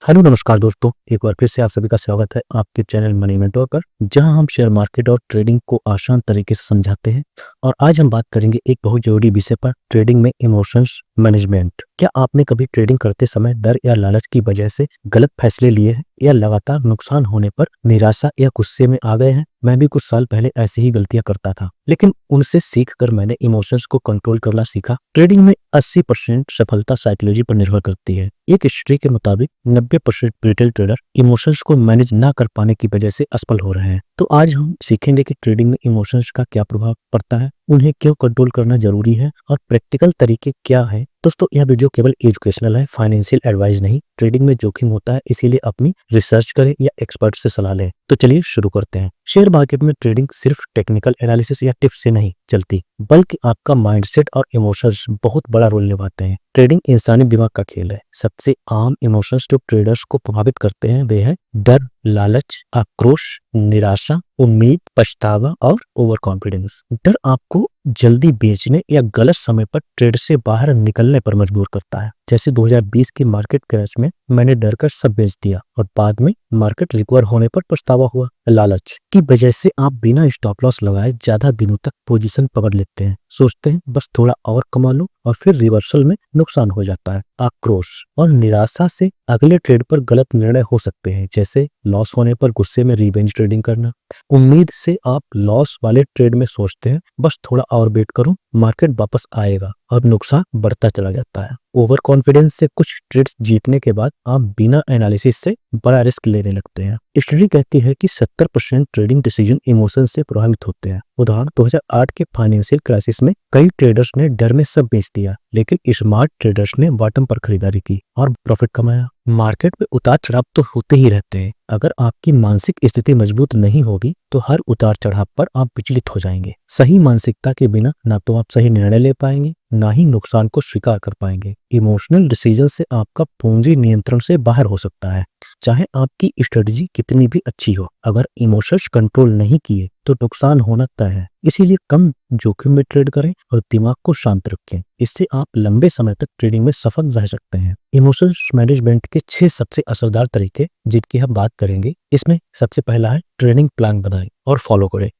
Hello नमस्कार दोस्तों, एक बार फिर से आप सभी का स्वागत है आपके चैनल मनी मेंटोर पर, जहां हम शेयर मार्केट और ट्रेडिंग को आसान तरीके से समझाते हैं। और आज हम बात करेंगे एक बहुत जरूरी विषय पर, ट्रेडिंग में इमोशंस मैनेजमेंट। क्या आपने कभी ट्रेडिंग करते समय डर या लालच की वजह से गलत फैसले लिए हैं, या लगातार नुकसान होने पर निराशा या गुस्से में आ गए हैं? मैं भी कुछ साल पहले ऐसी ही गलतियां करता था, लेकिन उनसे सीखकर मैंने इमोशंस को कंट्रोल करना सीखा। ट्रेडिंग में 80% सफलता साइकोलॉजी पर निर्भर करती है। एक स्टडी के मुताबिक 90% रिटेल ट्रेडर इमोशंस को मैनेज ना कर पाने की वजह से असफल हो रहे हैं। तो आज हम सीखेंगे कि ट्रेडिंग में इमोशंस का क्या प्रभाव पड़ता है, उन्हें क्यों कंट्रोल करना जरूरी है और प्रैक्टिकल तरीके क्या है। दोस्तों, यह वीडियो केवल एजुकेशनल है, फाइनेंशियल एडवाइस नहीं। ट्रेडिंग में जोखिम होता है, इसीलिए अपनी रिसर्च करें या एक्सपर्ट से सलाह लें। तो चलिए शुरू करते हैं। शेयर मार्केट में ट्रेडिंग सिर्फ टेक्निकल एनालिसिस या टिप्स से नहीं चलती, बल्कि आपका माइंडसेट और इमोशंस बहुत बड़ा रोल निभाते हैं। ट्रेडिंग इंसानी दिमाग का खेल है। सबसे आम इमोशंस जो ट्रेडर्स को प्रभावित करते हैं वे हैं डर, लालच, आक्रोश, निराशा, उम्मीद, पछतावा और ओवर कॉन्फिडेंस। डर आपको जल्दी बेचने या गलत समय पर ट्रेड से बाहर निकलने पर मजबूर करता है। जैसे 2020 की मार्केट क्रैश में मैंने डर कर सब बेच दिया और बाद में मार्केट रिकवर होने पर पछतावा हुआ। लालच की वजह से आप बिना स्टॉप लॉस लगाए ज्यादा दिनों तक पोजीशन पकड़ लेते हैं, सोचते हैं बस थोड़ा और कमा लो, और फिर रिवर्सल में नुकसान हो जाता है। आक्रोश और निराशा से अगले ट्रेड पर गलत निर्णय हो सकते हैं, जैसे लॉस होने पर गुस्से में रिवेंज ट्रेडिंग करना। उम्मीद से आप लॉस वाले ट्रेड में सोचते हैं बस थोड़ा और वेट करूं, मार्केट वापस आएगा, और नुकसान बढ़ता चला जाता है। ओवर कॉन्फिडेंस से कुछ ट्रेड्स जीतने के बाद आप बिना एनालिसिस से बड़ा रिस्क लेने लगते हैं। स्टडी कहती है कि 70% ट्रेडिंग डिसीजन इमोशन से प्रभावित होते हैं। उदाहरण 2008 के फाइनेंशियल क्राइसिस में कई ट्रेडर्स ने डर में सब बेच दिया, लेकिन स्मार्ट ट्रेडर्स ने बॉटम पर खरीदारी की और प्रॉफिट कमाया। मार्केट में उतार चढ़ाव तो होते ही रहते हैं। अगर आपकी मानसिक स्थिति मजबूत नहीं होगी तो हर उतार चढ़ाव पर आप विचलित हो जाएंगे। सही मानसिकता के बिना ना तो आप सही निर्णय ले पाएंगे, ना ही नुकसान को स्वीकार कर पाएंगे। इमोशनल डिसीजन से आपका पूंजी नियंत्रण से बाहर हो सकता है। चाहे आपकी स्ट्रेटजी कितनी भी अच्छी हो, अगर इमोशंस कंट्रोल नहीं किए तो नुकसान होना तय है। इसीलिए कम जोखिम में ट्रेड करें और दिमाग को शांत रखें। इससे आप लंबे समय तक ट्रेडिंग में सफल रह सकते हैं। इमोशंस मैनेजमेंट के 6 सबसे असरदार तरीके जिनकी हम बात करेंगे, इसमें सबसे पहला है ट्रेडिंग प्लान बनाएं और फॉलो करें।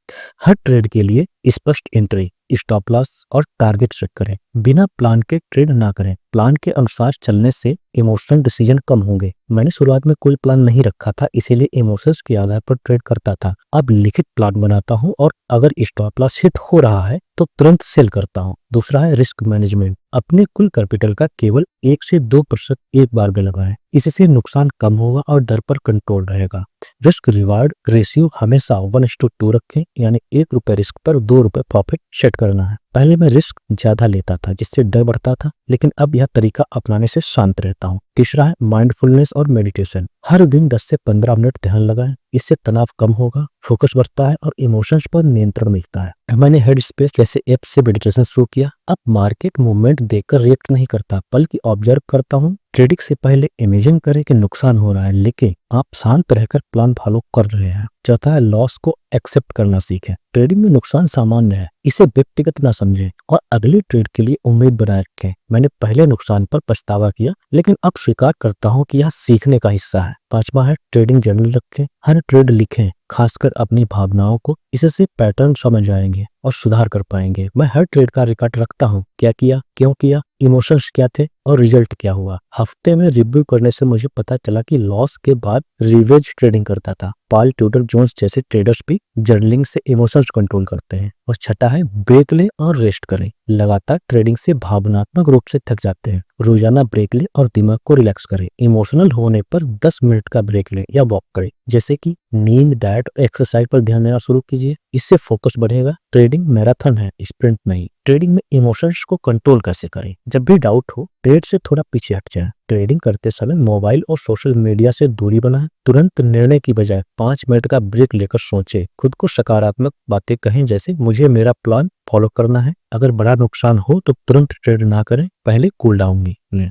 हर ट्रेड के लिए स्पष्ट एंट्री, स्टॉप लॉस और टारगेट सेट करें। बिना प्लान के ट्रेड ना करें। प्लान के अनुसार चलने से इमोशनल डिसीजन कम होंगे। मैंने शुरुआत में कोई प्लान नहीं रखा था, इसीलिए इमोशंस के आधार पर ट्रेड करता था। अब लिखित प्लान बनाता हूं और अगर स्टॉप लॉस हिट हो रहा है तो तुरंत सेल करता हूं। दूसरा है रिस्क मैनेजमेंट। अपने कुल कैपिटल का केवल 1 से 2% एक बार में लगाएं। इससे नुकसान कम होगा और डर पर कंट्रोल रहेगा। रिस्क रिवार्ड रेशियो हमेशा 1:2 रखें, यानी ₹1 रिस्क पर ₹2 प्रॉफिट सेट करना है। पहले मैं रिस्क ज्यादा लेता था जिससे डर बढ़ता था, लेकिन अब यह तरीका अपनाने से शांत रहता हूँ। तीसरा है माइंडफुलनेस और मेडिटेशन। हर दिन 10 से 15 मिनट ध्यान लगाएं। इससे तनाव कम होगा, फोकस बढ़ता है और इमोशंस पर नियंत्रण मिलता है। मैंने हेड स्पेस जैसे ऐप से मेडिटेशन शुरू किया। अब मार्केट मूवमेंट देखकर रिएक्ट नहीं करता, बल्कि ऑब्जर्व करता हूँ। ट्रेडिंग से पहले इमेजिन करें कि नुकसान हो रहा है, लेकिन आप शांत रहकर प्लान फॉलो कर रहे हैं। चौथा है लॉस को एक्सेप्ट करना सीखें। ट्रेडिंग में नुकसान सामान्य है, इसे व्यक्तिगत ना समझें और अगले ट्रेड के लिए उम्मीद बनाए रखें। मैंने पहले नुकसान पर पछतावा किया, लेकिन अब स्वीकार करता हूं कि यह सीखने का हिस्सा है। पांचवा है ट्रेडिंग जर्नल रखें। हर ट्रेड लिखें, खासकर अपनी भावनाओं को। इससे पैटर्न समझ आएंगे और सुधार कर पाएंगे। मैं हर ट्रेड का रिकॉर्ड रखता हूँ, क्या किया, क्यों किया, इमोशंस क्या थे और रिजल्ट क्या हुआ। हफ्ते में रिव्यू करने से मुझे पता चला कि लॉस के बाद रिवेंज ट्रेडिंग करता था। पॉल ट्यूडर जोन्स जैसे ट्रेडर्स भी जर्नलिंग से इमोशंस कंट्रोल करते हैं। और छठा है ब्रेक ले और रेस्ट करें। लगातार ट्रेडिंग से भावनात्मक रूप से थक जाते हैं। रोजाना ब्रेक ले और दिमाग को रिलैक्स करें। इमोशनल होने पर 10 मिनट का ब्रेक लें या वॉक करें, जैसे कि नींद, डाइट और एक्सरसाइज पर ध्यान देना शुरू कीजिए। इससे फोकस बढ़ेगा। ट्रेडिंग मैराथन है, स्प्रिंट नहीं। ट्रेडिंग में इमोशंस को कंट्रोल कैसे करें? जब भी डाउट हो, ट्रेड से थोड़ा पीछे हट जाएं। ट्रेडिंग करते समय मोबाइल और सोशल मीडिया से दूरी बनाएं। तुरंत निर्णय की बजाय 5 मिनट का ब्रेक लेकर सोचें। खुद को सकारात्मक बातें कहें, जैसे मुझे मेरा प्लान फॉलो करना है। अगर बड़ा नुकसान हो तो तुरंत ट्रेड ना करें, पहले कूल डाउन लें।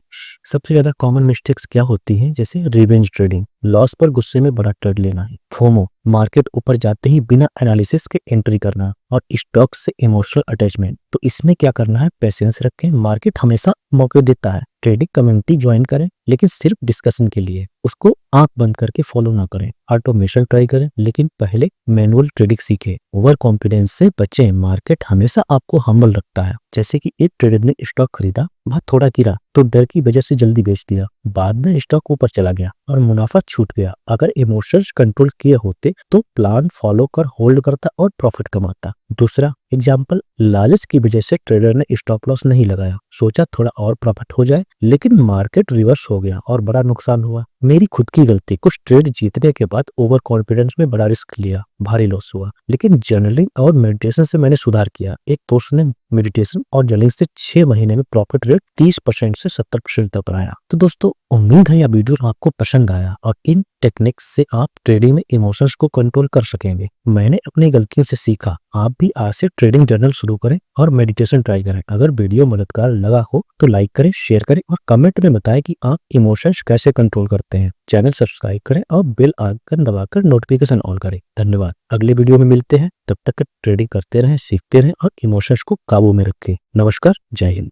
सबसे ज्यादा कॉमन मिस्टेक्स क्या होती हैं? जैसे रिवेंज ट्रेडिंग, लॉस पर गुस्से में बड़ा ट्रेड लेना है। फोमो, मार्केट ऊपर जाते ही बिना एनालिसिस के एंट्री करना। और स्टॉक से इमोशनल अटैचमेंट। तो इसमें क्या करना है? पेशेंस रखें, मार्केट हमेशा मौके देता है। ट्रेडिंग कम्युनिटी ज्वाइन करें, लेकिन सिर्फ डिस्कशन के लिए। उसको आंख बंद करके फॉलो ना करें। ऑटोमेशन ट्राई करें, लेकिन पहले मैनुअल ट्रेडिंग सीखें। ओवर कॉन्फिडेंस से बचें। मार्केट हमेशा आपको हम्बल रखता है। जैसे कि एक ट्रेडर ने स्टॉक खरीदा, वह थोड़ा गिरा तो डर की वजह से जल्दी बेच दिया। बाद में स्टॉक ऊपर चला गया और मुनाफा छूट गया। अगर इमोशंस कंट्रोल किए होते तो प्लान फॉलो कर होल्ड करता और प्रॉफिट कमाता। दूसरा एग्जाम्पल, लालच की वजह से ट्रेडर ने स्टॉप लॉस नहीं लगाया, सोचा थोड़ा और प्रॉफिट हो जाए, लेकिन मार्केट रिवर्स हो गया और बड़ा नुकसान हुआ। मेरी खुद की गलती, कुछ ट्रेड जीतने के बाद ओवर कॉन्फिडेंस में बड़ा रिस्क लिया, भारी लॉस हुआ। लेकिन जर्नलिंग और मेडिटेशन से मैंने सुधार किया। एक दोस्त ने मेडिटेशन और जर्नलिंग से 6 महीने में प्रॉफिट रेट 30% से 70% तक आया। तो दोस्तों, उम्मीद है यह वीडियो आपको पसंद आया और इन टेक्निक्स से आप ट्रेडिंग में इमोशंस को कंट्रोल कर सकेंगे। मैंने अपनी गलतियों से सीखा। आप भी आज से ट्रेडिंग जर्नल शुरू करें और मेडिटेशन ट्राई करें। अगर वीडियो मददगार लगा हो तो लाइक करें, शेयर करें और कमेंट में बताएं कि आप इमोशंस कैसे कंट्रोल करते हैं। चैनल सब्सक्राइब करें और बेल आइकन दबाकर नोटिफिकेशन ऑन करें। धन्यवाद। अगले वीडियो में मिलते हैं। तब तक ट्रेडिंग करते रहें, सीखते रहें और इमोशंस को काबू में रखें। नमस्कार, जय हिंद।